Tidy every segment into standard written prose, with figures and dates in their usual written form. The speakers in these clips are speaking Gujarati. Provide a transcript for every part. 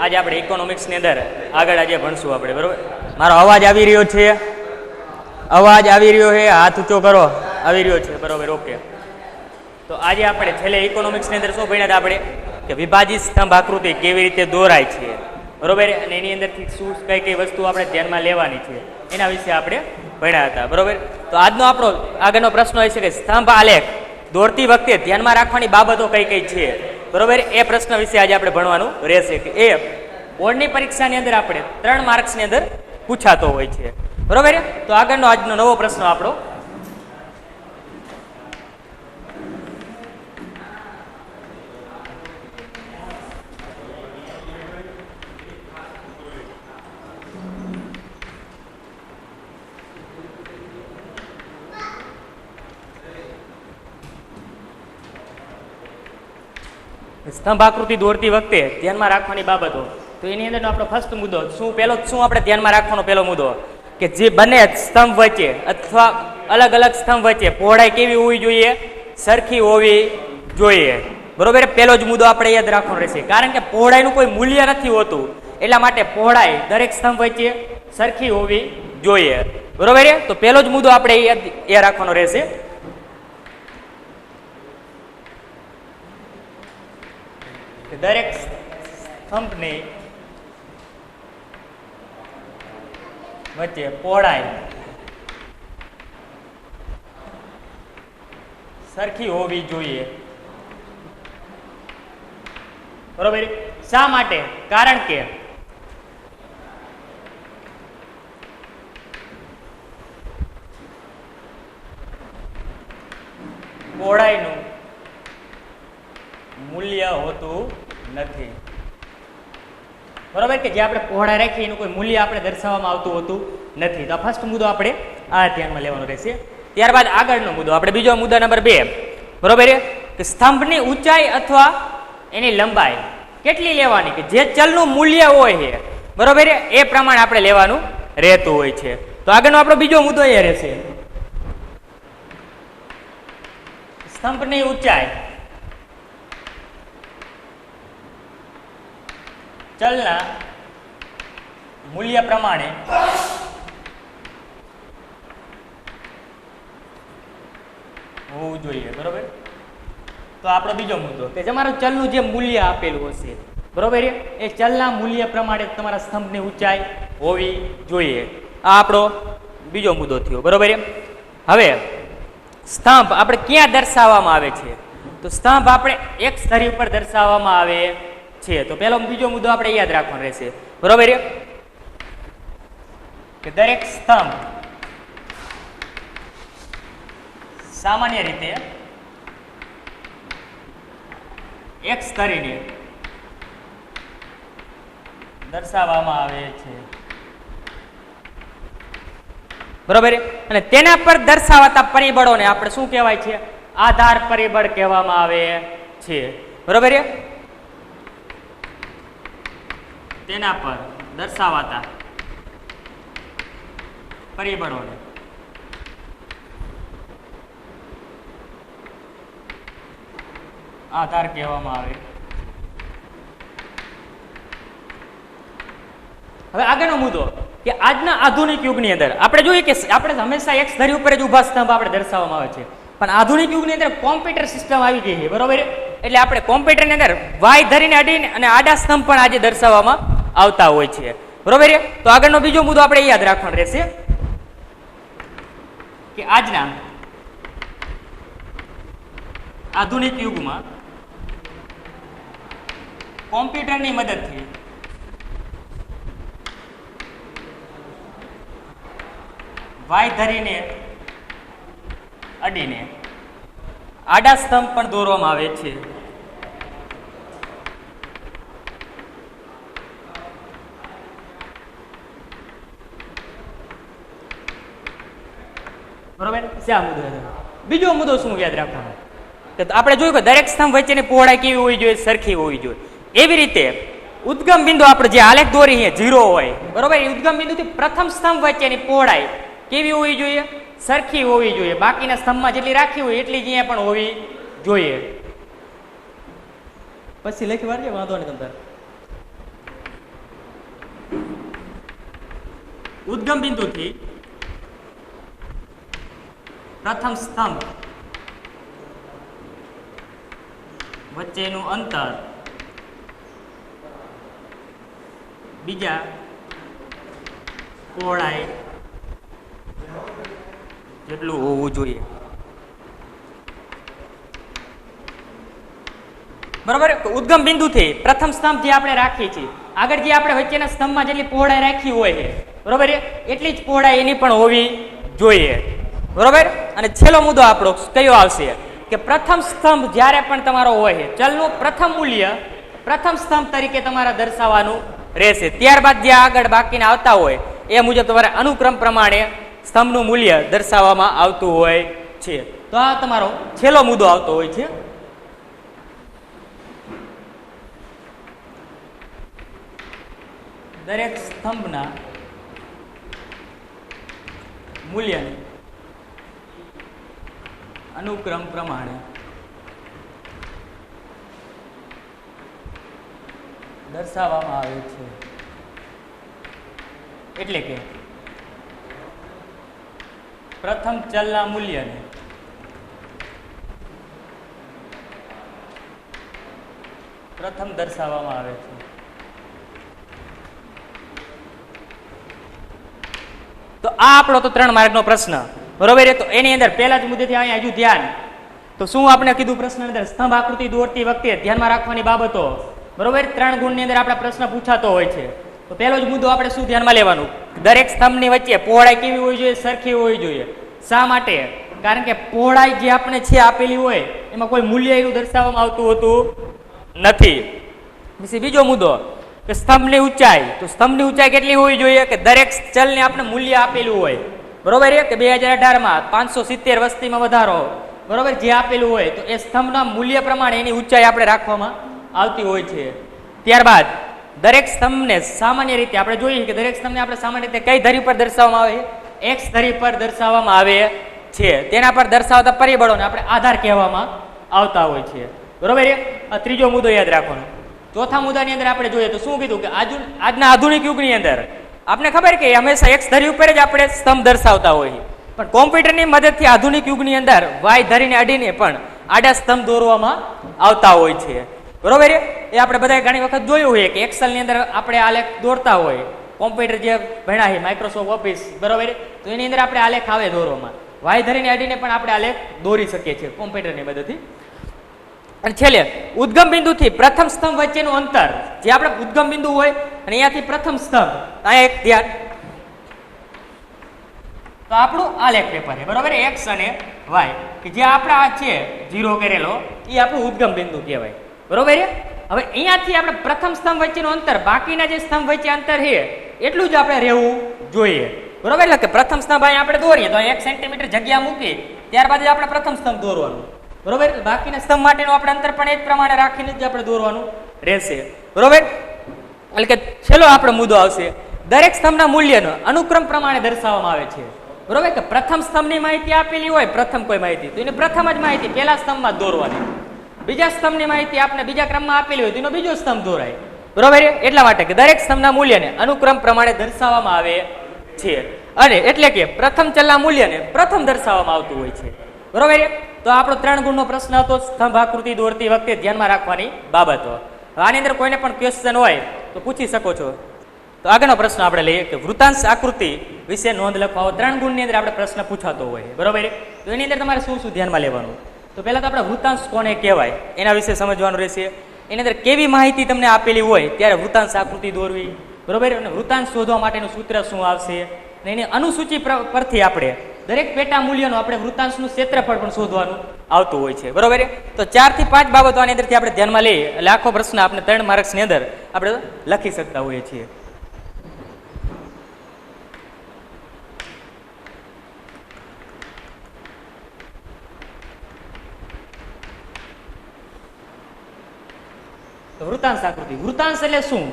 આજે આપણે ઇકોનોમિક્સની અંદર આગળ આજે ભણશું આપણે, બરોબર? મારો અવાજ આવી રહ્યો છે? અવાજ આવી રહ્યો છે? હાથ ઊંચો કરો. આવી રહ્યો છે, બરોબર, ઓકે. તો આજે આપણે છેલ્લે ઇકોનોમિક્સની અંદર શું ભણ્યા હતા આપણે? કે વિભાજિત સ્તંભ આકૃતિ કેવી રીતે દોરાય છે, બરોબર, અને એની અંદરથી શું કઈ કઈ વસ્તુ આપણે ધ્યાનમાં લેવાની છે એના વિશે આપણે ભણ્યા હતા, બરોબર. તો આજનો આપણો આગળનો પ્રશ્ન એ છે કે સ્તંભ આલેખ દોરતી વખતે ધ્યાનમાં રાખવાની બાબતો કઈ કઈ છે, બરોબર. એ પ્રશ્ન વિશે આજે આપણે ભણવાનું રહેશે કે એ બોર્ડની પરીક્ષાની અંદર આપણે 3 માર્ક્સની અંદર પૂછાતો હોય છે, બરોબર. તો આગળનો આજનો નવો પ્રશ્ન આપણો સ્તંભ આકૃતિ દોરતી વખતે ધ્યાનમાં રાખવાની બાબતો. તો એની અંદરનો આપણો ફર્સ્ટ મુદ્દો શું આપણે ધ્યાનમાં રાખવાનો પહેલો મુદ્દો કે જે બંને સ્તંભ વચ્ચે અથવા અલગ અલગ સ્તંભ વચ્ચે પહોળાઈ કેવી હોવી જોઈએ? સરખી હોવી જોઈએ, બરોબર. પહેલો જ મુદ્દો આપણે યાદ રાખવાનો રહેશે, કારણ કે પહોળાઈનું કોઈ મૂલ્ય નથી હોતું, એટલા માટે પહોળાઈ દરેક સ્તંભ વચ્ચે સરખી હોવી જોઈએ, બરોબર. તો પહેલો જ મુદ્દો આપણે યાદ રાખવાનો રહેશે. દરેક સ્તંભની વચ્ચે પહોળાઈ સરખી હોવી જોઈએ, બરોબર. શા માટે? કારણ કે પહોળાઈનું મૂલ્ય હોતું નથી, બરોબર. કે જે આપણે પહોળાઈ રાખીએ એનું કોઈ મૂલ્ય આપણે દર્શાવવામાં આવતું હોતું નથી. તો ફર્સ્ટ મુદ્દો આપણે આ ધ્યાનમાં લેવાનો રહેશે. ત્યારબાદ આગળનો મુદ્દો આપણે બીજો મુદ્દા નંબર 2, બરોબર, કે સ્તંભની ઊંચાઈ અથવા એની લંબાઈ કેટલી લેવાની, કે જે ચલનું મૂલ્ય હોય છે, બરોબર, એ પ્રમાણે આપણે લેવાનું રહેતું હોય છે. તો આગળનો આપણો બીજો મુદ્દો એ રહેશે સ્તંભની ઊંચાઈ ચલના મૂલ્ય પ્રમાણે હોવું જોઈએ, બરોબર. તો આપણો બીજો મુદ્દો કે તમારું ચલનું જે મૂલ્ય આપેલું હશે, બરોબર, એ ચલના મૂલ્ય પ્રમાણે તમારા સ્તંભની ઊંચાઈ હોવી જોઈએ. આ આપણો બીજો મુદ્દો થયો, બરોબર. હવે સ્તંભ આપણે ક્યાં દર્શાવવામાં આવે છે? તો સ્તંભ આપણે એક ધરી ઉપર દર્શાવવામાં આવે છે. તો પહેલો બીજો મુદ્દો આપણે યાદ રાખવાનો રહેશે, બરોબર, કે દરેક સ્તંભ સામાન્ય રીતે એક ધરીને દર્શાવવામાં આવે છે, બરોબર. અને તેના પર દર્શાવાતા પરિબળોને આપણે શું કહેવાય છે? આધાર પરિબળ કહેવામાં આવે છે, બરોબર. તેના પર દર્શાવાતા પરિબળોને આધાર કહેવામાં આવે. હવે આગળનો મુદ્દો કે આજના આધુનિક યુગની અંદર આપણે જોઈએ કે આપણે હંમેશા એક ધરી ઉપર જ ઊભા સ્તંભ આપણે દર્શાવવામાં આવે છે, પણ આધુનિક યુગની અંદર કોમ્પ્યુટર સિસ્ટમ આવી ગઈ છે, બરોબર. એટલે આપણે કોમ્પ્યુટરની અંદર વાય ધરીને અડીને અને આડા સ્તંભ પણ આજે દર્શાવવામાં આવતા હોય છે, બરોબર. તો આગળનો બીજો મુદ્દો આપણે યાદ રાખવાનો રહેશે કે આજના આધુનિક યુગમાં કોમ્પ્યુટરની મદદથી વાય ધરીને અડીને આડા સ્તંભ પણ દોરવામાં આવે છે, બરોબર. શા મુદ્દો? બીજો મુદ્દો શું યાદ રાખવાનો? આપણે જોયું કે દરેક સ્તંભ વચ્ચેની પહોળાઈ કેવી હોવી જોઈએ? સરખી હોવી જોઈએ. એવી રીતે ઉદ્ગમ બિંદુ આપણે જે આલેખ દોરી છે 0 હોય, બરોબર, એ ઉદ્ગમ બિંદુથી પ્રથમ સ્તંભ વચ્ચેની પહોળાઈ કેવી હોવી જોઈએ? સરખી હોવી જોઈએ. બાકીના સ્તંભમાં જેટલી રાખી હોય એટલી જ અહીંયા પણ હોવી જોઈએ. પછી લખી વાળજે, વાંધો નહીં. તમારે ઉદ્ગમ બિંદુથી પ્રથમ સ્તંભ વચ્ચેનું અંતર બીજા પહોળાઈ જેટલું હોવું જોઈએ. બરોબર. ઉદ્ગમ બિંદુથી પ્રથમ સ્તંભ જે આપણે રાખીએ છીએ, આગળ જે આપણે વચ્ચેના સ્તંભમાં જેટલી પહોળાઈ રાખી હોય છે, બરોબર, એટલી જ પહોળાઈ એની પણ હોવી જોઈએ. બરોબર. અને છેલ્લો મુદ્દો આપણો કયો આવશે કે પ્રથમ સ્તંભ જ્યારે પણ તમારો હોય છે, ચલનું પ્રથમ મૂલ્ય પ્રથમ સ્તંભ તરીકે તમારે દર્શાવવાનું રહેશે. ત્યારબાદ જે આગળ બાકીના આવતા હોય એ મુજબ તમારે અનુક્રમ પ્રમાણે સ્તંભનું મૂલ્ય દર્શાવવામાં આવતું હોય છે. તો આ તમારો છેલ્લો મુદ્દો આવતો હોય છે. દરેક સ્તંભના મૂલ્યને અનુક્રમ પ્રમાણે દર્શાવવામાં આવે છે. એટલે કે પ્રથમ ચલના મૂલ્યને પ્રથમ દર્શાવવામાં આવે છે. તો આ આપણો તો 3 માર્કનો પ્રશ્ન, બરોબર છે. તો એની અંદર પહેલા જ મુદ્દેથી અહીંયા હજુ ધ્યાન, તો શું આપણે કીધું પ્રશ્ન અંદર સ્તંભ આકૃતિ દોરતી વખતે ધ્યાનમાં રાખવાની બાબતો, બરોબર. 3 ગુણની અંદર આપણા પ્રશ્ન પૂછાતો હોય છે. તો પહેલો જ મુદ્દો આપણે શું ધ્યાનમાં લેવાનું, દરેક સ્તંભની વચ્ચે પહોળાઈ કેવી હોવી જોઈએ, સરખી હોવી જોઈએ. શા માટે? કારણ કે પહોળાઈ જે આપણે છે આપેલી હોય એમાં કોઈ મૂલ્ય એનું દર્શાવવામાં આવતું હોતું નથી. પછી બીજો મુદ્દો કે સ્તંભની ઊંચાઈ, તો સ્તંભની ઊંચાઈ કેટલી હોવી જોઈએ કે દરેક ચલને આપણે મૂલ્ય આપેલું હોય, બરોબર છે. કે 2018માં 570 વસ્તીમાં વધારો, બરોબર, જે આપેલું હોય તો એ સ્તંભના મૂલ્ય પ્રમાણે એની ઊંચાઈ આપણે રાખવામાં આવતી હોય છે. ત્યારબાદ દરેક સ્તંભને સામાન્ય રીતે આપણે જોઈએ કે દરેક સ્તંભને આપણે સામાન્ય રીતે કઈ ધરી પર દર્શાવવામાં આવે છે, એક્સ ધરી પર દર્શાવવામાં આવે છે. તેના પર દર્શાવતા પરિબળોને આપણે આધાર કહેવામાં આવતા હોય છે, બરોબર છે. આ ત્રીજો મુદ્દો યાદ રાખવાનો. ચોથા મુદ્દાની અંદર આપણે જોઈએ તો શું કીધું કે આજના આધુનિક યુગની અંદર આપણે ખબર કે હંમેશા એક્સ ધરી ઉપર જ આપણે સ્તંભ દર્શાવતા હોઈએ, પણ કોમ્પ્યુટરની મદદથી આધુનિક યુગની અંદર વાય ધરીને અડીને પણ આડા સ્તંભ દોરવામાં આવતા હોય છે, બરોબર. એ આપણે બધા ઘણી વખત જોયું હોય કે એક્સેલની અંદર આપણે આલેખ દોરતા હોય, કોમ્પ્યુટર જે ભણ્યા છે માઇક્રોસોફ્ટ ઓફિસ, બરોબર, તો એની અંદર આપણે આલેખ આવે દોરવામાં, વાય ધરીને અડીને પણ આપણે આલેખ દોરી શકીએ છીએ કોમ્પ્યુટરની મદદથી. અને છેલ્લે ઉદ્ગમ બિંદુથી પ્રથમ સ્તંભ વચ્ચેનું અંતર, જે આપણે ઉદ્ગમ બિંદુ હોય અને અહીંયાથી પ્રથમ સ્તંભ, અહીંયા એક ધ્યાન, તો આપણું આલેખ પેપર છે, બરોબર, એક્સ અને વાય, કે જે આપણે આ છે 0 કરેલો એ આપણું ઉદ્ગમ બિંદુ કહેવાય, બરોબર છે. હવે અહીંયાથી આપણે પ્રથમ સ્તંભ વચ્ચેનું અંતર, બાકીના જે સ્તંભ વચ્ચે અંતર છે એટલું જ આપણે રહેવું જોઈએ, બરોબર. એટલે કે પ્રથમ સ્તંભ અહીંયા આપણે દોરીએ તો 1 સેન્ટીમીટર જગ્યા મૂકી ત્યારબાદ જ આપણે પ્રથમ સ્તંભ દોરવાનું, બરોબર. બાકીના સ્તંભ માટેનું આપણે અંતર પણ એ જ પ્રમાણે રાખીને જ આપણે દોરવાનું રહેશે, બરોબર. એટલે કે છેલ્લો આપણો મુદ્દો આવશે દરેક સ્તંભના મૂલ્યનો અનુક્રમ પ્રમાણે દર્શાવવામાં આવે છે, બરોબર. કે પ્રથમ સ્તંભની માહિતી આપેલી હોય, પ્રથમ કોઈ માહિતી, તો એને પ્રથમ જ માહિતી પહેલા સ્તંભમાં જ દોરવાની. બીજા સ્તંભની માહિતી આપણે બીજા ક્રમમાં આપેલી હોય તો એનો બીજો સ્તંભ દોરાય, બરોબર. એટલા માટે કે દરેક સ્તંભના મૂલ્યને અનુક્રમ પ્રમાણે દર્શાવવામાં આવે છે. અને એટલે કે પ્રથમ ચલના મૂલ્યને પ્રથમ દર્શાવવામાં આવતું હોય છે, બરોબર. તો આપણો 3 ગુણનો પ્રશ્ન હતો સ્તંભ આકૃતિ દોરતી વખતે ધ્યાનમાં રાખવાની બાબતો. આની અંદર કોઈને પણ ક્વેશ્ચન હોય તો પૂછી શકો છો. તો આગળનો પ્રશ્ન આપણે લઈએ કે વૃત્તાંશ આકૃતિ વિશે નોંધ લખવા. 3 ગુણની અંદર આપણે પ્રશ્ન પૂછાતો હોય, બરોબર. તો એની અંદર તમારે શું શું ધ્યાનમાં લેવાનું, તો પહેલા તો આપણે વૃત્તાંશ કોને કહેવાય એના વિશે સમજવાનું રહેશે. એની અંદર કેવી માહિતી તમને આપેલી હોય ત્યારે વૃત્તાંશ આકૃતિ દોરવી, બરોબર. અને વૃત્તાંશ શોધવા માટેનું સૂત્ર શું આવશે, અને એની અનુસૂચિ પરથી આપણે દરેક પેટા મૂલ્યનું આપણે વૃત્તાંશનું ક્ષેત્રફળ પણ શોધવાનું આવતું હોય છે, બરોબર. તો 4 થી 5 બાબતો આની અંદરથી આપણે ધ્યાનમાં લઈએ એટલે આખો પ્રશ્ન આપણે 3 માર્ક્સની અંદર આપણે લખી શકતા હોઈએ છીએ. વૃત્તાંશ આકૃતિ, વૃત્તાંશ એટલે શું?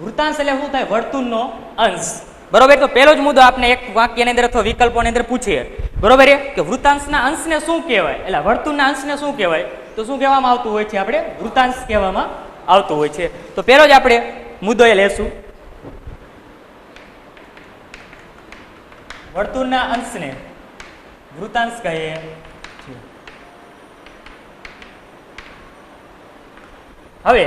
વૃત્તાંશ એટલે શું થાય? વર્તુળનો અંશ, બરોબર. તો પહેલો જ મુદ્દો આપણે એક વાક્યની અંદર અથવા વિકલ્પોની અંદર પૂછીએ, બરોબર, કે વૃત્તાંશના અંશને શું કહેવાય, એટલે વર્તુળના અંશને શું કહેવાય, તો શું કહેવામાં આવતું હોય છે? આપણે વૃત્તાંશ કહેવામાં આવતું હોય છે. તો પહેલો જ આપણે મુદ્દો એ લેશું વર્તુળના અંશને વૃત્તાંશ કહે છે. હવે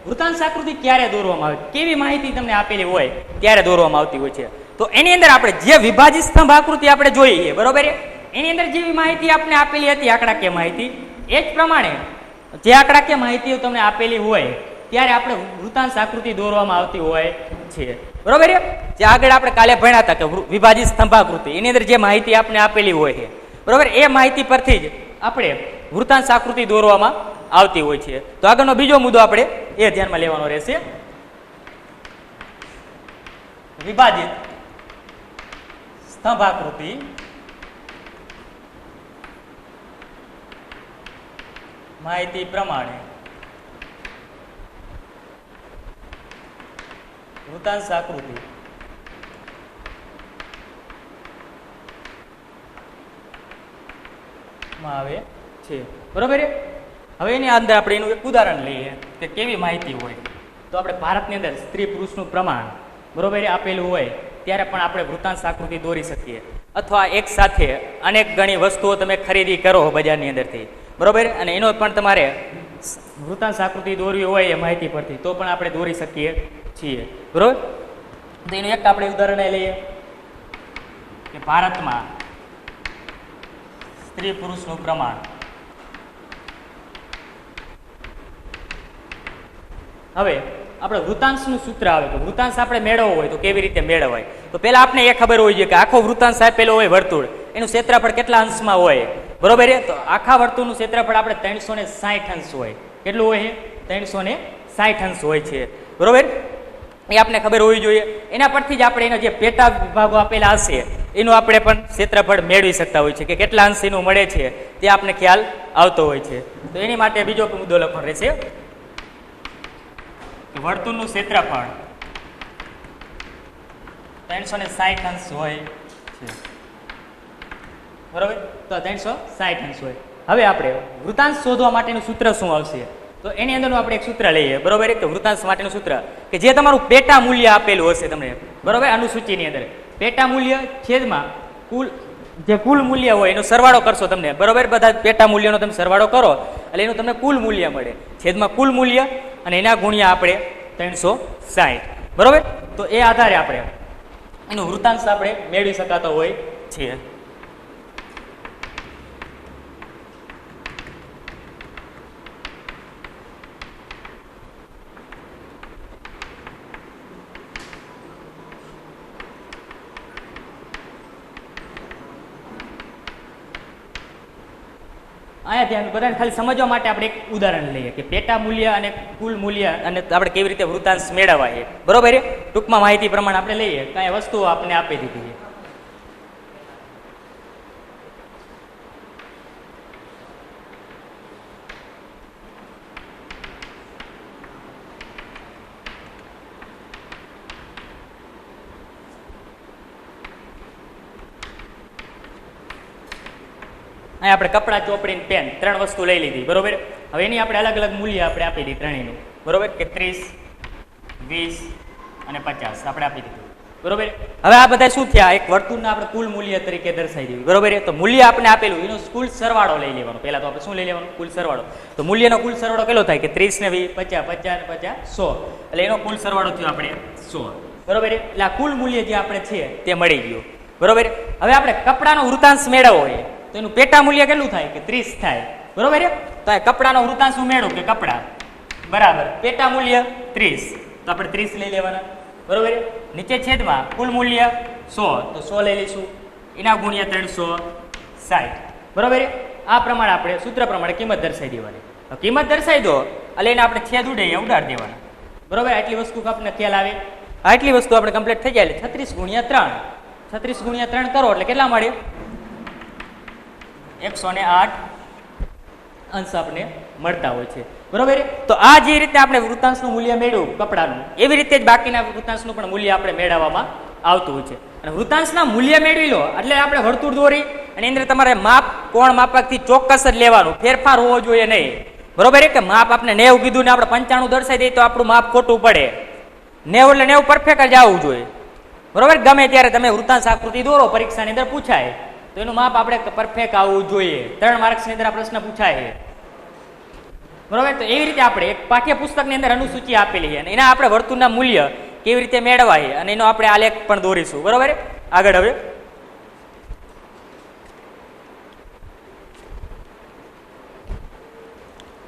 વૃત્તાંશ આકૃતિ ક્યારે દોરવામાં આવે, કેવી માહિતી તમને આપેલી હોય ત્યારે દોરવામાં આવતી હોય છે. તો એની અંદર આપણે જે વિભાજિત સ્તંભ આકૃતિ આપણે જોઈએ બરોબર, એની અંદર જેવી માહિતી આપણે આપેલી હતી આંકડાકીય માહિતી, એ જ પ્રમાણે જે આંકડાકીય માહિતીઓ તમને આપેલી હોય ત્યારે આપણે વૃત્તાંશ આકૃતિ દોરવામાં આવતી હોય છે બરોબર. જે આગળ આપણે કાલે ભણ્યા હતા કે વિભાજિત સ્તંભાકૃતિ, એની અંદર જે માહિતી આપણે આપેલી હોય છે બરોબર, એ માહિતી પરથી જ આપણે વૃત્તાંશ આકૃતિ દોરવામાં આવતી હોય છે. તો આગળનો બીજો મુદ્દો આપણે એ ધ્યાનમાં લેવાનો રહેશે. વિભાજિત સ્તંભાકૃતિ માહિતી પ્રમાણે વૃત્તાંશ આકૃતિ માં આવે છે બરોબર. હવે એની અંદર આપણે એનું એક ઉદાહરણ લઈએ કે કેવી માહિતી હોય. તો આપણે ભારતની અંદર સ્ત્રી પુરુષનું પ્રમાણ બરોબર આપેલું હોય ત્યારે પણ આપણે વૃત્તાંશ આકૃતિ દોરી શકીએ, અથવા એક સાથે અનેક ઘણી વસ્તુઓ તમે ખરીદી કરો બજારની અંદરથી બરોબર, અને એનો પણ તમારે વૃત્તાંશ આકૃતિ દોરવી હોય એ માહિતી પરથી તો પણ આપણે દોરી શકીએ છીએ બરોબર. તો એનું એક આપણે ઉદાહરણ લઈએ કે ભારતમાં સ્ત્રી પુરુષનું પ્રમાણ. હવે આપણે વૃત્તાંશનું સૂત્ર આવે તો વૃત્તાંશ આપણે મેળવવો હોય તો કેવી રીતે મેળવાય, તો પહેલા આપણે એ ખબર હોવી જોઈએ કે આખો વૃત્તાંશ આપેલો હોય વર્તુળ, એનું ક્ષેત્રફળ કેટલા અંશમાં હોય બરોબર. તો આખા વર્તુળનું ક્ષેત્રફળ આપણે 360 અંશ હોય. કેટલું હોય? 360 અંશ હોય છે બરોબર. એ આપણે ખબર હોવી જોઈએ. એના પરથી જ આપણે એના જે પેટા વિભાગો આપેલા હશે એનું આપણે પણ ક્ષેત્રફળ મેળવી શકતા હોય છે કે કેટલા અંશ એનું મળે છે તે આપણે ખ્યાલ આવતો હોય છે. તો એની માટે બીજો મુદ્દો લખવાનો રહેશે કે વર્તુળનું ક્ષેત્રફળ 360 અંશ હોય છે બરોબર. તો 360 અંશ હોય. હવે આપણે વૃત્તાંશ શોધવા માટેનું સૂત્ર શું આવશે, તો એની અંદરનું આપણે એક સૂત્ર લઈએ બરોબર, કે વૃત્તાંશ માટેનું સૂત્ર કે જે તમારું પેટા મૂલ્ય આપેલું હશે તમને બરોબર અનુસૂચિની અંદર, પેટા મૂલ્ય છેદમાં કુલ મૂલ્ય હોય એનો સરવાળો કરશો તમને બરોબર. બધા પેટા મૂલ્યનો તમે સરવાળો કરો એટલે એનું તમને કુલ મૂલ્ય મળે, છેદમાં કુલ મૂલ્ય અને એના ગુણ્યા આપણે 360 બરોબર. તો એ આધારે આપણે એનું વૃત્તાંશ આપણે મેળવી શકાતો હોય છે. અહીંયા ધ્યાન બધાને ખાલી સમજવા માટે આપણે એક ઉદાહરણ લઈએ કે પેટા મૂલ્ય અને કુલ મૂલ્ય અને આપણે કેવી રીતે વૃત્તાંશ મેળવાય બરોબર. ટૂંકમાં માહિતી પ્રમાણે આપણે લઈએ કાંઈ વસ્તુઓ આપણે આપી દીધી છે. અહીં આપણે કપડાં, ચોપડી, પેન 3 વસ્તુ લઈ લીધી બરોબર. હવે એની આપણે અલગ અલગ મૂલ્ય આપણે આપી દીધી ત્રણેયનું બરોબર, કે 30, 20 અને 50 આપણે આપી દીધું બરોબર. હવે આ બધા શું થયા, એક વર્તુળના આપણે કુલ મૂલ્ય તરીકે દર્શાવી દીધું બરોબર. તો મૂલ્ય આપણે આપેલું એનો કુલ સરવાળો લઈ લેવાનો. પહેલા તો આપણે શું લઈ લેવાનું? કુલ સરવાળો. તો મૂલ્યનો કુલ સરવાળો કેટલો થાય કે 30 ને 20, 50, 50 ને 50, 100, એટલે એનો કુલ સરવાળો થયો આપણે 100 બરોબર. એટલે આ કુલ મૂલ્ય જે આપણે છે તે મળી ગયું બરોબર. હવે આપણે કપડાનો વૃત્તાંશ મેળવવો હોય તો એનું પેટા મૂલ્ય કેટલું થાય કે 30 થાય બરોબર. તો આ કપડાનો વૃત્તાંશ હું મેળવું કે કપડા બરાબર પેટા મૂલ્ય 30, તો આપણે 30 લઈ લેવાના બરોબર. નીચે છેદમાં કુલ મૂલ્ય 100, તો 100 લઈ લઈશું, એના ગુણ્યા 360 બરોબર. આ પ્રમાણે આપણે સૂત્ર પ્રમાણે કિંમત દર્શાવી દેવાની. કિંમત દર્શાવી દો એટલે એને આપણે છેદ ઉડાડી દેવાના બરોબર. આટલી વસ્તુ આપણને ખ્યાલ આવે, આટલી વસ્તુ આપણે કમ્પ્લીટ થઈ જાય એટલે 36 ગુણ્યા 3, 36 ગુણ્યા 3 કરો એટલે કેટલા મળે? 108 અંશ આપણે મળતા હોય છે બરોબર. તો આ જે રીતે આપણે વૃત્તાંશનું મૂલ્ય મેળવ્યું કપડાનું, એવી રીતે જ બાકીના વૃત્તાંશનું પણ મૂલ્ય આપણે મેળવવામાં આવતું હોય છે. અને વૃત્તાંશના મૂલ્ય મેળવી લો એટલે આપણે વર્તુળ દોરી અને એની અંદર તમારે માપ કોણ માપકથી ચોક્કસ જ લેવાનું, ફેરફાર હોવો જોઈએ નહીં બરોબર. કે માપ આપણે 90 કીધું ને આપણે 95 દર્શાવી દઈએ તો આપણું માપ ખોટું પડે. 90 એટલે 90 પરફેક્ટ જ આવવું જોઈએ બરોબર. ગમે ત્યારે તમે વૃત્તાંશ આકૃતિ દોરો, પરીક્ષાની અંદર પૂછાય તો એનું માપ આપણે પરફેક્ટ આવવું જોઈએ. 3 માર્ક્સની અંદર આ પ્રશ્ન પૂછાય છે. બરોબર. તો એવી રીતે આપણે એક પાઠ્યપુસ્તકની અંદર અનુસૂચિ આપેલી છે અને એના આપણે વર્તુળના મૂલ્ય કેવી રીતે મેળવાય અને એનો આપણે આલેખ પણ દોરીશું. બરોબર. આગળ હવે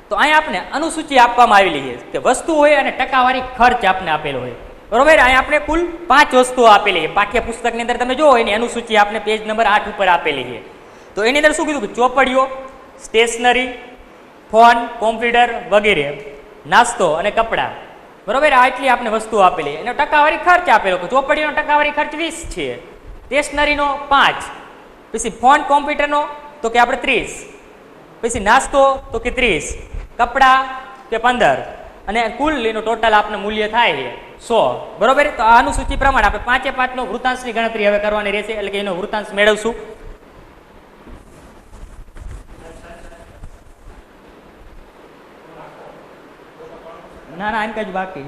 તો અહીંયા આપણે અનુસૂચિ આપવામાં આવેલી છે કે વસ્તુ હોય અને ટકાવારી ખર્ચ આપણે આપેલો હોય. બરોબર. અહીંયા આપણે કુલ 5 વસ્તુઓ આપેલી છે પાઠ્યપુસ્તકની અંદર. તમે જોવો એની અનુસૂચિ આપણે પેજ નંબર 8 ઉપર આપેલી છે. તો એની અંદર શું કીધું કે ચોપડીઓ, સ્ટેશનરી, ફોન, કોમ્પ્યુટર વગેરે, નાસ્તો અને કપડાં. બરોબર. આટલી આપણે વસ્તુઓ આપેલી. એનો ટકાવારી ખર્ચ આપેલો. ચોપડીનો ટકાવારી ખર્ચ 20 છે, સ્ટેશનરીનો 5, પછી ફોન કોમ્પ્યુટરનો તો કે આપણે 30, પછી નાસ્તો તો કે 30, કપડાં કે 15 અને કુલ એનું ટોટલ આપણે મૂલ્ય થાય છે 100. બરોબર. તો આ અનુસૂચિ પ્રમાણે આપણે 5 નો વૃત્તાંશની ગણતરી હવે કરવાની રહેશે, એટલે કે એનો વૃત્તાંશ મેળવશું. ના ના, આમ જ બાકી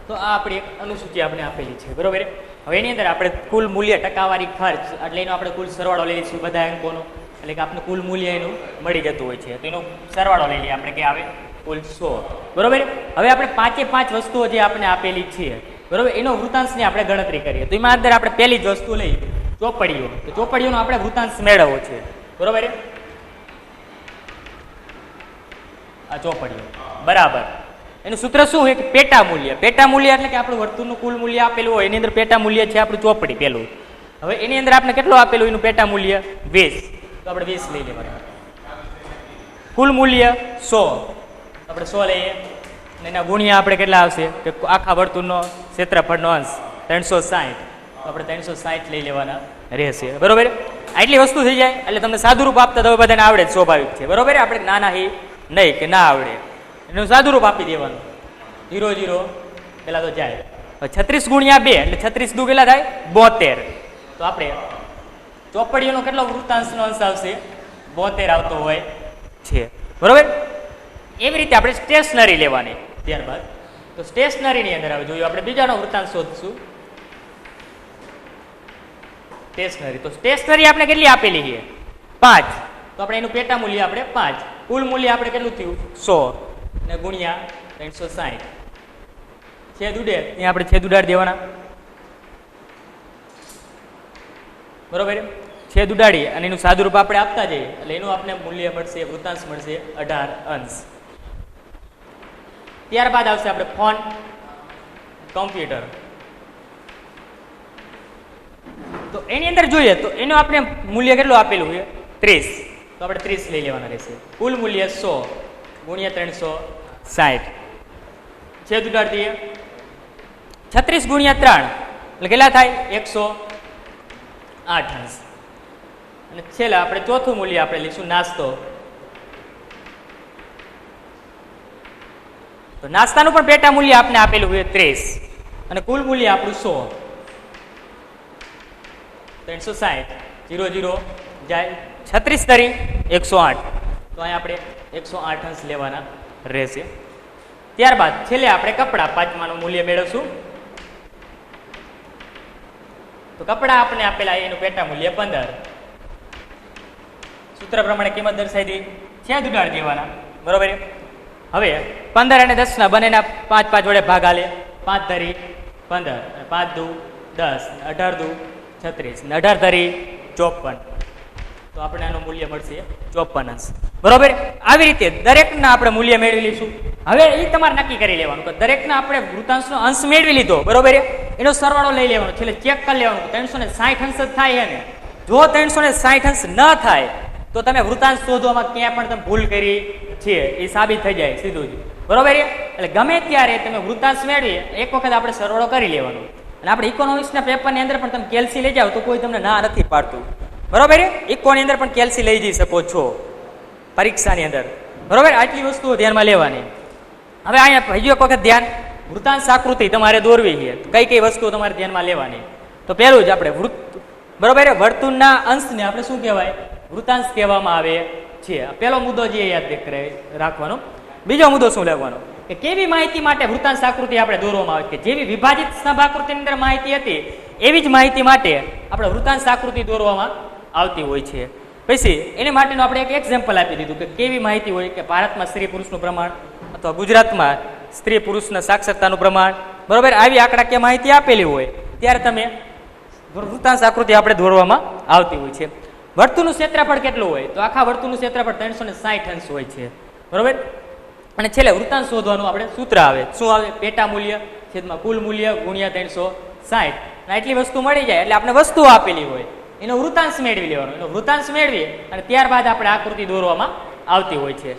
તો આ આપણી એક અનુસૂચિ આપણે આપેલી છે. બરોબર. હવે એની અંદર આપણે કુલ મૂલ્ય, ટકાવારી ખર્ચ એટલે એનો આપણે કુલ સરવાળો લઈ લઈશું બધા અંકોનો, એટલે કે આપણે કુલ મૂલ્ય એનું મળી જતું હોય છે. તો એનો સરવાળો લઈ લઈએ આપણે કે આવે કુલ 100. બરોબર. હવે આપણે 5 વસ્તુઓ જે આપણે આપેલી છે, બરોબર, એનો વૃત્તાંશની આપણે ગણતરી કરીએ. તો એમાં અંદર આપણે પહેલી જ વસ્તુ લઈ ચોપડીઓ. તો ચોપડીઓનો આપણે વૃત્તાંશ મેળવવો છે. બરોબર. આ ચોપડીઓ બરાબર. એનું સૂત્ર શું હોય કે પેટા મૂલ્ય. પેટા મૂલ્ય એટલે કે આપણું વર્તુળનું કુલ મૂલ્ય આપેલું હોય એની અંદર પેટા મૂલ્ય છે આપણું ચોપડી પેલું. હવે એની અંદર આપણે કેટલું આપેલું એનું પેટા મૂલ્ય 20. તો આપણે 20 લઈ લેવાનું. કુલ મૂલ્ય 100. આપણે 100 લઈએ અને એના ગુણ્યા આપણે કેટલા આવશે કે આખા વર્તુળનો ક્ષેત્રફળનો અંશ 360. તો આપણે 360 લઈ લેવાના રહેશે. બરોબર. આટલી વસ્તુ થઈ જાય એટલે તમને સાદુરૂપ આપતા તો બધાને આવડે જ, સ્વાભાવિક છે. બરોબર. આપણે નાના હી નહીં કે ના આવડે, એનું સાદુરૂપ આપી દેવાનું. 0 0 પેલા તો જાય. 36 ગુણ્યા 2 એટલે 36 દુ કેટલા થાય 72. તો આપણે ચોપડીઓનો કેટલો વૃત્તાંશનો અંશ આવશે 72 આવતો હોય છે. બરોબર. એવી રીતે આપણે સ્ટેશનરી લેવાની. ત્યારબાદ તો સ્ટેશનરીની અંદર આવે જોયું આપણે બીજાનો વૃત્તાંશ શોધશું. સ્ટેશનરી. તો સ્ટેશનરી આપણે કેટલી આપેલી છે 5. તો આપણે એનું પેટા મૂલ્ય આપણે 5. કુલ મૂલ્ય આપણે કેટલું થયું 100 ને ગુણ્યા 360. છેદ ઉડે ત્યાં આપણે છેદ ઉડાડી દેવાના. બરોબર. છેદ ઉડાડી અને એનું સાદુરૂપ આપણે આપતા જઈએ એટલે એનું આપણે મૂલ્ય મળશે, વૃત્તાંશ મળશે 18 અંશ. ત્યારબાદ આવશે આપણે ફોન કોમ્પ્યુટર. તો એની અંદર જોઈએ તો એનું આપણે મૂલ્ય કેટલું આપેલું છે 30. તો આપણે 30 લઈ લેવાના રહેશે. કુલ મૂલ્ય 100 ગુણ્યા 360. છેદ ઉડાડી દઈએ. 36 ગુણ્યા 3 એટલે કેટલા થાય 108 અંશ. અને છેલ્લા આપણે ચોથું મૂલ્ય આપણે લઈશું નાસ્તો. તો નાસ્તાનું પણ પેટા મૂલ્ય આપણે આપેલું છે 30 અને કુલ મૂલ્ય આપણું 100. 360 0 0 જાય 36 તરી 108. તો અહીંયા આપણે 108 અંશ લેવાના રહેશે. ત્યારબાદ છેલ્લે આપણે કપડાં 5માનું મૂલ્ય મેળવશું. તો કપડાં આપણે આપેલા એનું પેટા મૂલ્ય 15. સૂત્ર પ્રમાણે કિંમત દર્શાવી દી, છેદ ઉડાડી દેવાના. બરોબર. હવે 15 અને 10 ના બંનેના 5 5 વડે ભાગ આલે. 5 ધરી 15, 5 દુ 10, 18 દુ 36, 18 ધરી 54. તો આપણે આનું મૂલ્ય મળશે 54 અંશ. બરોબર. આવી રીતે દરેકના આપણે મૂલ્ય મેળવી લઈશું. હવે એ તમારે નક્કી કરી લેવાનું કે દરેકના આપણે વૃતાંશનો અંશ મેળવી લીધો, બરોબર, એનો સરવાળો લઈ લેવાનો, છેલ્લે ચેક કરી લેવાનું 360 અંશ જ થાય છે ને. જો 360 અંશ ન થાય તો તમે વૃતાંશ શોધવામાં ક્યાં પણ તમે ભૂલ કરી છે એ સાબિત થઈ જાય સીધું જ, બરોબર. એટલે ગમે ત્યારે તમે વૃતાંશ મેળવી એક વખત આપણે સરવાળો કરી લેવાનો. અને આપણે ઇકોનોમિક્સના પેપરની અંદર પણ તમે કેલ્સી લઈ જાઓ તો કોઈ તમને ના નથી પાડતું, બરોબર. ઇકોની અંદર પણ કેલ્સી લઈ જઈ શકો છો પરીક્ષાની અંદર, બરોબર. આટલી વસ્તુઓ ધ્યાનમાં લેવાની. હવે અહીંયા બીજી એક વખત ધ્યાન, વૃતાંશ આકૃતિ તમારે દોરવી છે. કઈ કઈ વસ્તુઓ તમારે ધ્યાનમાં લેવાની? તો પહેલું જ આપણે બરોબર, વર્તુળના અંશને આપણે શું કહેવાય? વૃતાંશ કહેવામાં આવે છે. પહેલો મુદ્દો જે યાદ રાખવાનો. બીજો મુદ્દો શું લેવાનો કે કેવી માહિતી માટે વૃતાંશ આકૃતિ આપણે દોરવામાં આવે કે જેવી વિભાજિત સ્તંભ આકૃતિની અંદર માહિતી હતી એવી જ માહિતી માટે આપણે વૃતાંશ આકૃતિ દોરવામાં આવતી હોય છે. પછી એની માટેનું આપણે એક એક્ઝામ્પલ આપી દીધું કે કેવી માહિતી હોય કે ભારતમાં સ્ત્રી પુરુષનું પ્રમાણ અથવા ગુજરાતમાં સ્ત્રી પુરુષના સાક્ષરતાનું પ્રમાણ, બરોબર. આવી આંકડાકીય માહિતી આપેલી હોય ત્યારે તમે વૃતાંશ આકૃતિ આપણે દોરવામાં આવતી હોય છે. વર્તુળનું ક્ષેત્રફળ કેટલું હોય? તો આખા વર્તુળનું ક્ષેત્રફળ 360 અંશ હોય છે, બરોબર. અને છેલ્લે વૃતાંશ શોધવાનું આપણે સૂત્ર આવે. શું આવે? પેટા મૂલ્ય છેદમાં કુલ મૂલ્ય ગુણ્યા 360. આટલી વસ્તુ મળી જાય એટલે આપણે વસ્તુ આપેલી હોય એનો વૃતાંશ મેળવી લેવાનો. એનો વૃતાંશ મેળવી અને ત્યારબાદ આપણે આકૃતિ દોરવામાં આવતી હોય છે.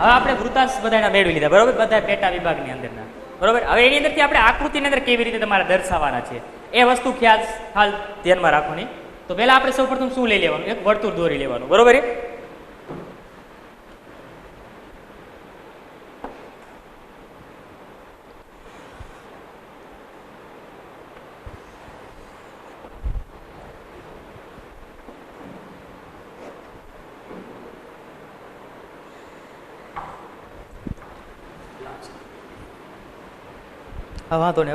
હવે આપણે વૃતાંશ બધાના મેળવી લીધા, બરોબર, બધા પેટા વિભાગની અંદરના, બરોબર. હવે એની અંદરથી આપણે આકૃતિની અંદર કેવી રીતે તમારે દર્શાવવાના છે એ વસ્તુ ખ્યાલ ધ્યાનમાં રાખવાની. તો પહેલા આપણે સૌપ્રથમ શું લઈ લેવાનું? એક વર્તુળ દોરી લેવાનું, બરોબર. વાંધો ને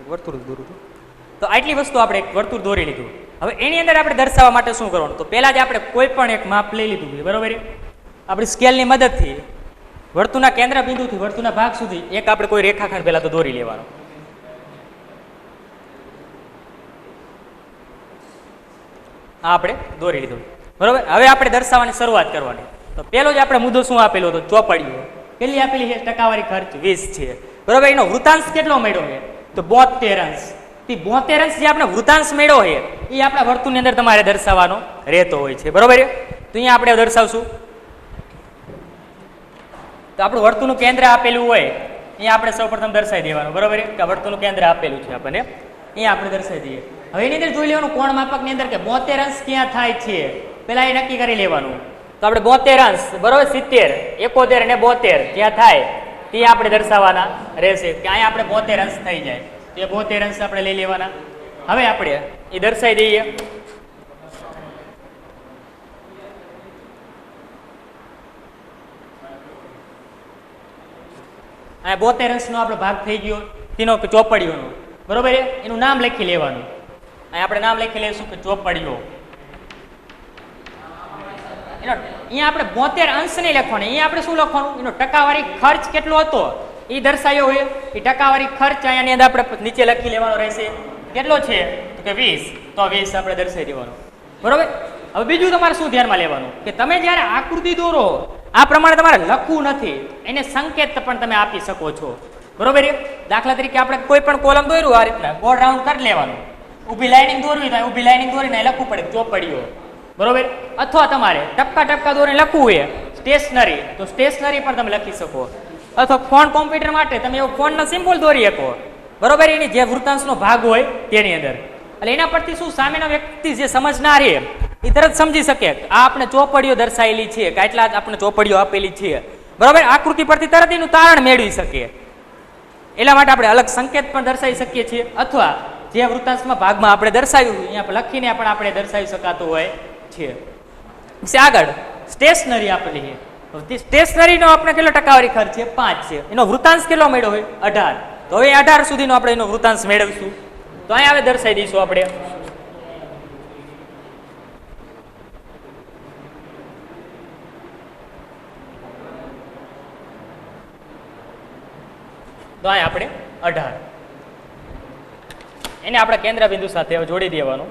વર્તુળ દોરું છું. તો આટલી વસ્તુ આપણે એક વર્તુળ દોરી લીધું. હવે એની અંદર આપણે દર્શાવવા માટે શું કરવાનું? તો પહેલા જ આપણે કોઈ પણ એક માપ લઈ લીધું છે, બરોબર. આપણી સ્કેલની મદદથી વર્તુળના કેન્દ્ર બિંદુથી વર્તુળના ભાગ સુધી એક આપણે કોઈ રેખાખંડ પહેલા તો દોરી લેવાનો. આ આપણે દોરી લીધું, બરોબર. હવે આપણે દર્શાવવાની શરૂઆત કરવાની. તો પહેલો જ આપણે મુદ્દો શું આપેલો હતો? ચોપડીઓ. કેટલી આપેલી છે? ટકાવારી ખર્ચ 20 છે, બરોબર. એનો વૃતાંશ કેટલો મળ્યો છે? તો 72 અંશ. 72 અંશ જે આપણે વૃતાંશ મેળવ્યો છે એ આપણા વર્તુળની અંદર તમારે દર્શાવવાનો રહેતો હોય છે, બરોબર. તો અહીંયા આપણે દર્શાવશું. તો આપણું વર્તુળનું કેન્દ્ર આપેલું હોય અહીંયા આપણે સૌપ્રથમ દર્શાવી દેવાનું, બરોબર. કે વર્તુળનું કેન્દ્ર આપેલું છે આપણને, અહીંયા આપણે દર્શાવી દઈએ. હવે એની અંદર જોઈ લેવાનું કોણ માપકની અંદર કે 72 અંશ ક્યાં થાય છે પેલા એ નક્કી કરી લેવાનું. તો આપણે 72 અંશ, બરોબર, 70, 71 અને 72 જ્યાં થાય તે આપણે દર્શાવવાના રહેશે કે અહીંયા આપણે 72 અંશ થઈ જાય. એ 72 અંશ આપણે લઈ લેવાના. હવે આપણે એ દર્શાવી દઈએ. અહીંયા 72 અંશનો આપણો ભાગ થઈ ગયો તેનો ચોપડીઓનો, બરોબર. એનું નામ લખી લેવાનું. અહીંયા આપણે નામ લખી લઈશું કે ચોપડીઓ. એનો અહીંયા આપણે 72 અંશ નહીં લખવાનો, અહીંયા આપણે શું લખવાનું? એનો ટકાવારી ખર્ચ કેટલો હતો એ દર્શાવ્યો હોય એ ટકાવારી ખર્ચ અહીંયાની અંદર આપણે નીચે લખી લેવાનો રહેશે. કેટલો છે? તો કે 20. તો 20 આપણે દર્શાવી દેવાનો, બરોબર. હવે બીજું તમારે શું ધ્યાનમાં લેવાનું કે તમે જ્યારે આકૃતિ દોરો આ પ્રમાણે તમારે લખવું નથી, એને સંકેત પણ તમે આપી શકો છો, બરોબર. દાખલા તરીકે આપણે કોઈ પણ કોલમ દોર્યું આ રીતના ગોળ રાઉન્ડ કરી લેવાનું. ઊભી લાઇનિંગ દોરવી થાય, ઊભી લાઇનિંગ દોરીને લખવું પડે ચોપડીઓ, બરોબર. અથવા તમારે ટપકા ટપકા દોરીને લખવું હોય સ્ટેશનરી તો સ્ટેશનરી પણ તમે લખી શકો. અથવા ફોન કોમ્પ્યુટર માટે તમે એવો ફોનનો સિમ્બોલ દોરી શકો, બરોબર. એની જે વૃતાંશનો ભાગ હોય તેની અંદર. એટલે એના પરથી શું સામેનો વ્યક્તિ જે સમજનાર એ તરત સમજી શકે આ આપણે ચોપડીઓ દર્શાવેલી છે કે આટલા આપણે ચોપડીઓ આપેલી છે, બરોબર. આકૃતિ પરથી તરત એનું તારણ મેળવી શકીએ. એટલા માટે આપણે અલગ સંકેત પણ દર્શાવી શકીએ છીએ અથવા જે વૃતાંશમાં ભાગમાં આપણે દર્શાવ્યું અહીંયા લખીને પણ આપણે દર્શાવી શકાતું હોય છે. આગળ સ્ટેશનરી આપેલી છે. સ્ટેશનરીનો આપણે કેટલો ટકાવારી ખર્ચ છે? 5 છે. એનો વૃતાંશ કેટલો મેળવ્યો હોય? 18. તો હવે 18 સુધીનો આપણે એનો વૃતાંશ મેળવીશું. તો અહીંયા હવે દર્શાવી દઈશું આપણે. તો અહીં આપણે 18 એને આપણે કેન્દ્ર બિંદુ સાથે જોડી દેવાનું.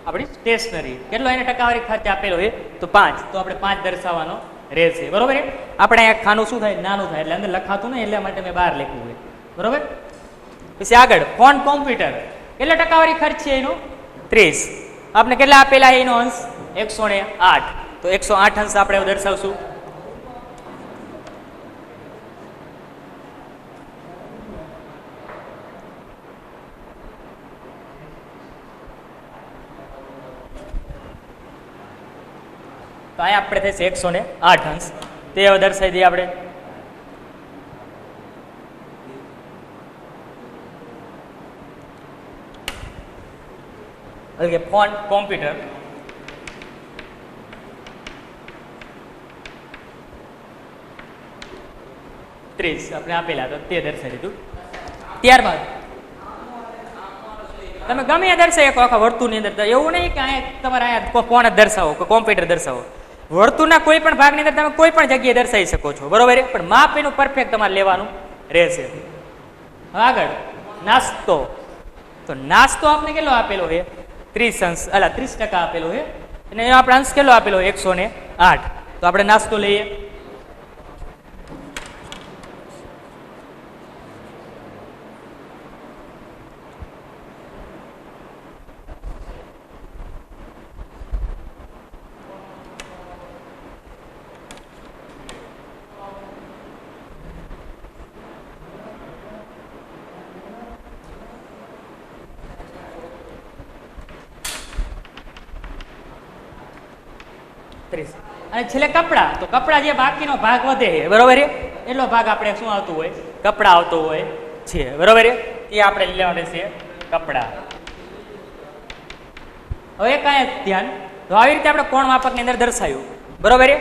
આપણી સ્ટેશનરી કેટલો એને ટકાવારી ખર્ચ આપેલો છે તો 5, તો આપણે 5 દર્શાવવાનો રહેશે. બરોબર છે. આપણે અહીંયા ખાનું શું થાય, નાનું થાય એટલે અંદર લખાતું નહીં, એટલા માટે મેં બહાર લખ્યું છે. બરોબર. પછી આગળ ફોન કોમ્પ્યુટર કેટલો ટકાવારી ખર્ચ છે એનો 30. આપણે કેટલા આપેલા એનો અંશ 108, તો 108 અંશ આપણે દર્શાવશું. તો અહીંયા આપણે થશે 108 અંશ, તે હવે દર્શાવી દઈએ આપણે. એટલે કે ફોન કોમ્પ્યુટર આપણે આપેલા તો તે દર્શાવી દીધું. ત્યારબાદ તમે ગમે એ દર્શાવી શકો આખા વર્તુળની અંદર. એવું નહીં કે અહીંયા તમારે અહીંયા ફોન જ દર્શાવો કે કોમ્પ્યુટર દર્શાવો. વર્તુળના કોઈ પણ ભાગની અંદર તમે કોઈ પણ જગ્યાએ દર્શાવી શકો છો. બરોબર. પણ માપ એનું પરફેક્ટ તમારે લેવાનું રહેશે. આગળ નાસ્તો, તો નાસ્તો આપણે કેટલો આપેલો છે 30 અંશ, 30% આપેલો છે અને એનો આપણે અંશ કેટલો આપેલો 108. તો આપણે નાસ્તો લઈએ. અને છેલ્લે કપડા, તો કપડા જે બાકીનો ભાગ વધે છે બરોબર છે એટલો ભાગ આપણે શું આવતું હોય કપડા આવતો હોય છે. બરોબર છે. એ આપણે લેવા રહેશે કપડા. હવે કાંઈ ધ્યાન, તો આવી રીતે આપણે કોણ માપકની અંદર દર્શાવ્યું. બરોબર છે.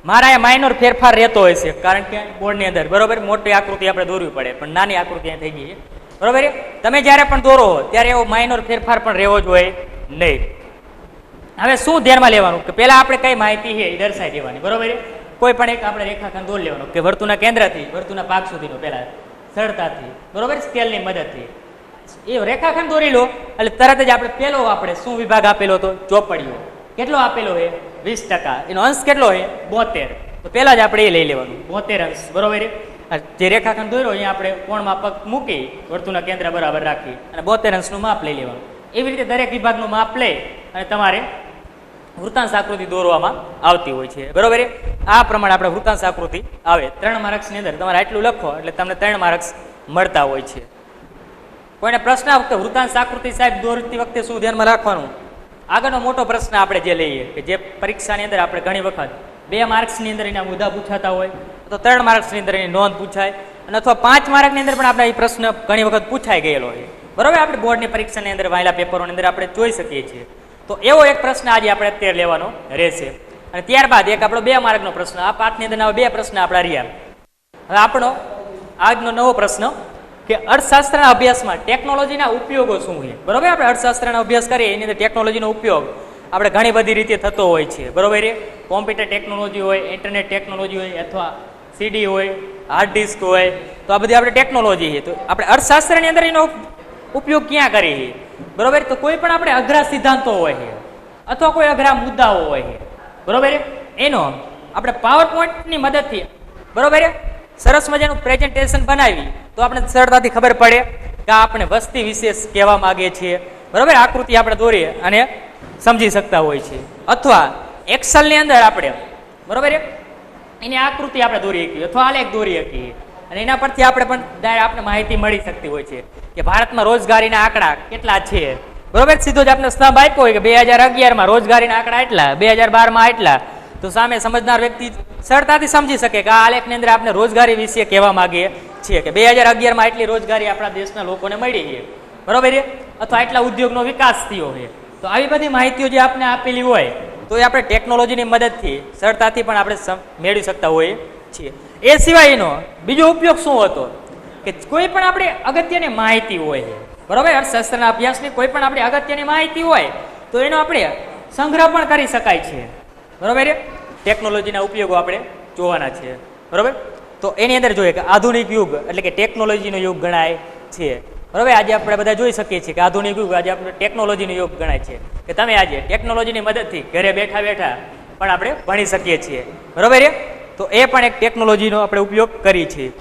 મારા એ માઇનોર ફેરફાર રહેતો હોય છે કારણ કે બોર્ડની અંદર બરોબર મોટી આકૃતિ આપણે દોરવી પડે, પણ નાની આકૃતિ થઈ ગઈ છે. બરોબર છે. તમે જ્યારે પણ દોરો ત્યારે એવો માઇનોર ફેરફાર પણ રહેવો જ હોય નહીં. હવે શું ધ્યાનમાં લેવાનું કે પહેલા આપણે કઈ માહિતી છે એ દર્શાવી દેવાની. બરોબર. કોઈ પણ એક આપણે રેખાખંડ દોરી લેવાનો કે વર્તુળના કેન્દ્રથી વર્તુળના ભાગ સુધીનો પહેલા સરળતાથી બરોબર સ્કેલની મદદથી એ રેખાખંડ દોરી લો એટલે તરત જ આપણે પહેલો આપણે શું વિભાગ આપેલો હતો ચોપડીઓ કેટલો આપેલો છે 20%. એનો અંશ કેટલો છે 72. તો પહેલા જ આપણે એ લઈ લેવાનું 72 અંશ. બરોબર. જે રેખાખંડ દોર્યો અહીંયા આપણે કોણ માપક મૂકી વર્તુળના કેન્દ્ર બરાબર રાખી અને 72 અંશનું માપ લઈ લેવાનું. એવી રીતે દરેક વિભાગનું માપ લઈ અને તમારે વૃત્તાંશ આકૃતિ દોરવામાં આવતી હોય છે. બરોબર. આ પ્રમાણે આપણે વૃત્તાંશ આકૃતિ આવે 3 માર્ક્સની અંદર તમારે આટલું લખો એટલે તમને 3 માર્ક્સ મળતા હોય છે. કોઈને પ્રશ્ન વખતે વૃત્તાંશ આકૃતિ સાહેબ દોરતી વખતે શું ધ્યાનમાં રાખવાનું? આગળનો મોટો પ્રશ્ન આપણે જે લઈએ કે જે પરીક્ષાની અંદર આપણે ઘણી વખત 2 માર્ક્સની અંદર એના મુદ્દા પૂછાતા હોય તો 3 માર્ક્સની અંદર એની નોંધ પૂછાય અને અથવા 5 માર્કની અંદર પણ આપણે એ પ્રશ્ન ઘણી વખત પૂછાઈ ગયેલો હોય. બરોબર. આપણે બોર્ડની પરીક્ષાની અંદર વાયેલા પેપરોની અંદર આપણે જોઈ શકીએ છીએ. તો એવો એક પ્રશ્ન આજે આપણે અત્યારે લેવાનો રહેશે અને ત્યારબાદ એક આપણો 2 માર્કનો પ્રશ્ન. આ પાઠની અંદર 2 પ્રશ્ન આપણા રહ્યા. હવે આપણો આજનો નવો પ્રશ્ન કે અર્થશાસ્ત્રના અભ્યાસમાં ટેકનોલોજીના ઉપયોગો શું છે? બરોબર. આપણે અર્થશાસ્ત્રનો અભ્યાસ કરીએ એની અંદર ટેકનોલોજીનો ઉપયોગ આપણે ઘણી બધી રીતે થતો હોય છે. બરોબર. કોમ્પ્યુટર ટેકનોલોજી હોય, ઇન્ટરનેટ ટેકનોલોજી હોય અથવા સીડી હોય, હાર્ડ ડિસ્ક હોય, તો આ બધી આપણે ટેકનોલોજી છે. તો આપણે અર્થશાસ્ત્રની અંદર એનો ઉપયોગ ક્યાં કરીએ છીએ? બરોબર. તો કોઈ પણ આપણે અઘરા સિદ્ધાંતો હોય છે અથવા કોઈ અઘરા મુદ્દાઓ હોય છે બરોબર એનો આપણે પાવર પોઈન્ટની મદદથી બરોબર સરસ મજાનું પ્રેઝન્ટેશન બનાવી તો આપણે સરળતાથી ખબર પડે કે આપણે વસ્તી વિશેષ કહેવા માંગીએ છીએ. બરોબર. આકૃતિ આપણે દોરીએ અને સમજી શકતા હોય છે અથવા એક્સેલની અંદર આપણે બરોબર એની આકૃતિ આપણે દોરી શકીએ અથવા આલેખ દોરી શકીએ અને એના પરથી આપણે પણ આપણે માહિતી મળી શકતી હોય છે કે ભારતમાં રોજગારીના આંકડા કેટલા છે. બરોબર. સીધો જ આપણે સ્તંભ આપ્યો હોય કે 2011માં રોજગારીના આંકડા એટલા, 2012માં એટલા, તો સામે સમજનાર વ્યક્તિ સરળતાથી સમજી શકે કે આ આલેખની અંદર આપણે રોજગારી વિશે કહેવા માંગીએ છીએ કે 2011માં એટલી રોજગારી આપણા દેશના લોકોને મળી છે. બરોબર. અથવા એટલા ઉદ્યોગનો વિકાસ થયો છે. તો આવી બધી માહિતીઓ જે આપણે આપેલી હોય તો એ આપણે ટેકનોલોજીની મદદથી સરળતાથી પણ આપણે મેળવી શકતા હોઈએ છીએ. એ સિવાયનો બીજો ઉપયોગ શું હતો કે કોઈ પણ આપણે અગત્યની માહિતી હોય છે, બરોબર, અર્થશાસ્ત્રના અભ્યાસની કોઈ પણ આપણે અગત્યની માહિતી હોય તો એનો આપણે સંગ્રહ પણ કરી શકાય છે, બરોબર. ટેકનોલોજીના ઉપયોગો આપણે જોવાના છે, બરોબર. તો એની અંદર જોઈએ કે આધુનિક યુગ એટલે કે ટેકનોલોજીનો યુગ ગણાય છે, બરોબર. આજે આપણે બધા જોઈ શકીએ છીએ કે આધુનિક યુગ આજે આપણે ટેકનોલોજીનો યુગ ગણાય છે, કે તમે આજે ટેકનોલોજીની મદદથી ઘરે બેઠા બેઠા પણ આપણે ભણી શકીએ છીએ, બરોબર. તો એ પણ એક ટેકનોલોજીનો આપણે ઉપયોગ કરીએ છીએ.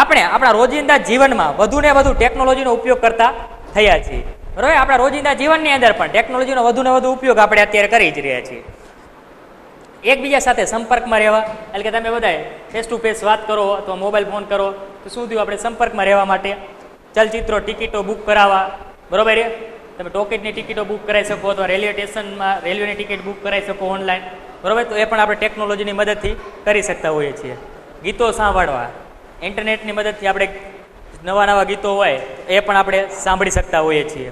આપણે આપણા રોજિંદા જીવનમાં વધુ ને વધુ ટેકનોલોજીનો ઉપયોગ કરતા થયા છીએ, બરોબર. આપણા રોજિંદા જીવનની અંદર પણ ટેકનોલોજીનો વધુ ને વધુ ઉપયોગ આપણે અત્યારે કરી જ રહ્યા છીએ. એકબીજા સાથે સંપર્કમાં રહેવા એટલે કે તમે બધાએ ફેસ ટુ ફેસ વાત કરો અથવા મોબાઈલ ફોન કરો તો શું થયું, આપણે સંપર્કમાં રહેવા માટે ચલચિત્રો ટિકિટો બુક કરાવવા, બરોબર. તમે ટોકેટની ટિકિટો બુક કરાવી શકો અથવા રેલવે સ્ટેશનમાં રેલવેની ટિકિટ બુક કરાવી શકો ઓનલાઈન, બરોબર. તો એ પણ આપણે ટેકનોલોજીની મદદથી કરી શકતા હોઈએ છીએ. ગીતો સાંભળવા ઇન્ટરનેટની મદદથી આપણે નવા નવા ગીતો હોય એ પણ આપણે સાંભળી શકતા હોઈએ છીએ.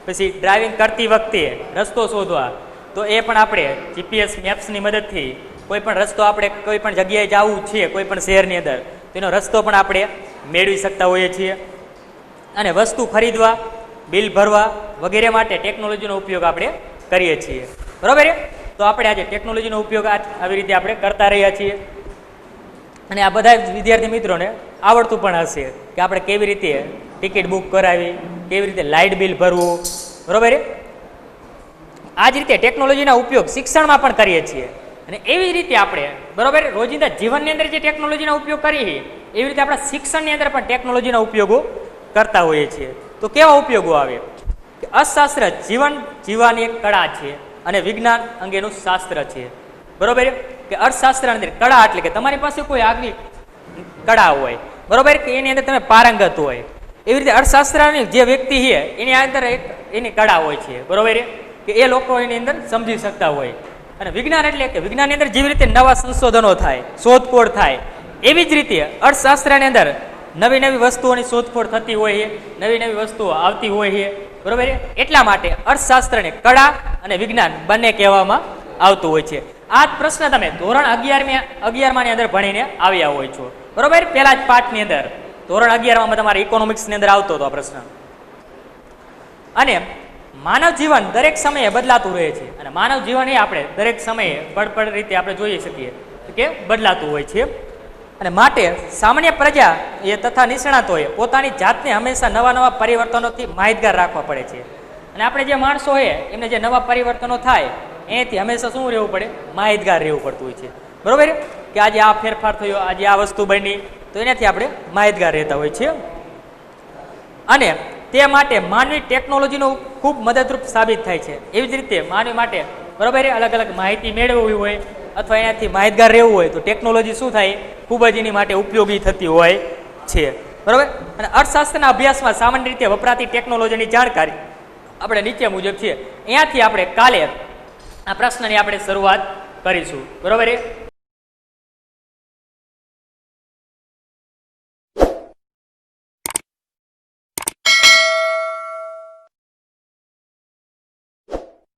પછી ડ્રાઇવિંગ કરતી વખતે રસ્તો શોધવા તો એ પણ આપણે જીપીએસ મેપ્સની મદદથી કોઈ પણ રસ્તો આપણે કોઈ પણ જગ્યાએ જવું છે કોઈ પણ શહેરની અંદર તો એનો રસ્તો પણ આપણે મેળવી શકતા હોઈએ છીએ. અને વસ્તુ ખરીદવા, બિલ ભરવા વગેરે માટે ટેકનોલોજીનો ઉપયોગ આપણે કરીએ છીએ, બરાબર. તો આપણે આજે ટેકનોલોજીનો ઉપયોગ આવી રીતે આપણે કરતા રહ્યા છીએ. અને આ બધા વિદ્યાર્થી મિત્રોને આવડતું પણ હશે કે આપણે કેવી રીતે ટિકિટ બુક કરાવી, કેવી રીતે લાઇટ બિલ ભરવું, બરાબર. આ જ રીતે ટેકનોલોજીના ઉપયોગ શિક્ષણમાં પણ કરીએ છીએ. અને એવી રીતે આપણે, બરાબર, રોજિંદા જીવનની અંદર જે ટેકનોલોજીનો ઉપયોગ કરીએ એવી રીતે આપણા શિક્ષણની અંદર પણ ટેકનોલોજીના ઉપયોગો કરતા હોઈએ છીએ. તો કેવા ઉપયોગો આવે કે અર્થશાસ્ત્ર જીવન જીવવાની એક કળા છે અને વિજ્ઞાન અંગેનું શાસ્ત્ર છે, બરોબર. કે અર્થશાસ્ત્ર અંદર કળા એટલે કે તમારી પાસે કોઈ આગવી કળા હોય, બરોબર, કે એની અંદર તમે પારંગત હોય. એવી રીતે અર્થશાસ્ત્રની જે વ્યક્તિ છે એની અંદર એક એની કળા હોય છે, બરોબર, કે એ લોકો એની અંદર સમજી શકતા હોય. અને વિજ્ઞાન એટલે કે વિજ્ઞાનની અંદર જેવી રીતે નવા સંશોધનો થાય, શોધખોળ થાય, એવી જ રીતે અર્થશાસ્ત્રની અંદર નવી નવી વસ્તુઓની શોધખોળ થતી હોય છે, નવી નવી વસ્તુઓ આવતી હોય છે, બરોબર. એટલા માટે અર્થશાસ્ત્રને કળા અને વિજ્ઞાન બંને કહેવામાં આવતું હોય છે. આ જ પ્રશ્ન તમે ધોરણ 11માં અંદર ભણીને આવ્યા હોય છો, બરોબર. પહેલા જ પાઠની અંદર ધોરણ 11માં તમારે ઇકોનોમિક્સની અંદર આવતો હતો આ પ્રશ્ન. અને માનવ જીવન દરેક સમયે બદલાતું રહે છે અને માનવ જીવન એ આપણે દરેક સમયે પડપડ રીતે આપણે જોઈ શકીએ કે બદલાતું હોય છે. અને માટે સામાન્ય પ્રજા એ તથા નિષ્ણાતોએ પોતાની જાતને હંમેશા નવા નવા પરિવર્તનોથી માહિતગાર રાખવા પડે છે. અને આપણે જે માણસો હોય એમને જે નવા પરિવર્તનો થાય એનાથી હંમેશા શું રહેવું પડે, માહિતગાર રહેવું પડતું હોય છે, બરોબર. કે આજે આ ફેરફાર થયો, આજે આ વસ્તુ બની, તો એનાથી આપણે માહિતગાર રહેતા હોય છે. અને તે માટે માનવી ટેકનોલોજીનો ખૂબ મદદરૂપ સાબિત થાય છે. એવી જ રીતે માનવી માટે, બરોબર, અલગ અલગ માહિતી મેળવવી હોય અથવા એનાથી માહિતગાર રહેવું હોય તો ટેકનોલોજી શું થાય, ખૂબ જ એની માટે ઉપયોગી થતી હોય છે, બરોબર. અને અર્થશાસ્ત્રના અભ્યાસમાં સામાન્ય રીતે વપરાતી ટેકનોલોજીની જાણકારી આપણે નીચે મુજબ છે. અહીંયાથી આપણે કાલે આ પ્રશ્નની આપણે શરૂઆત કરીશું, બરોબર.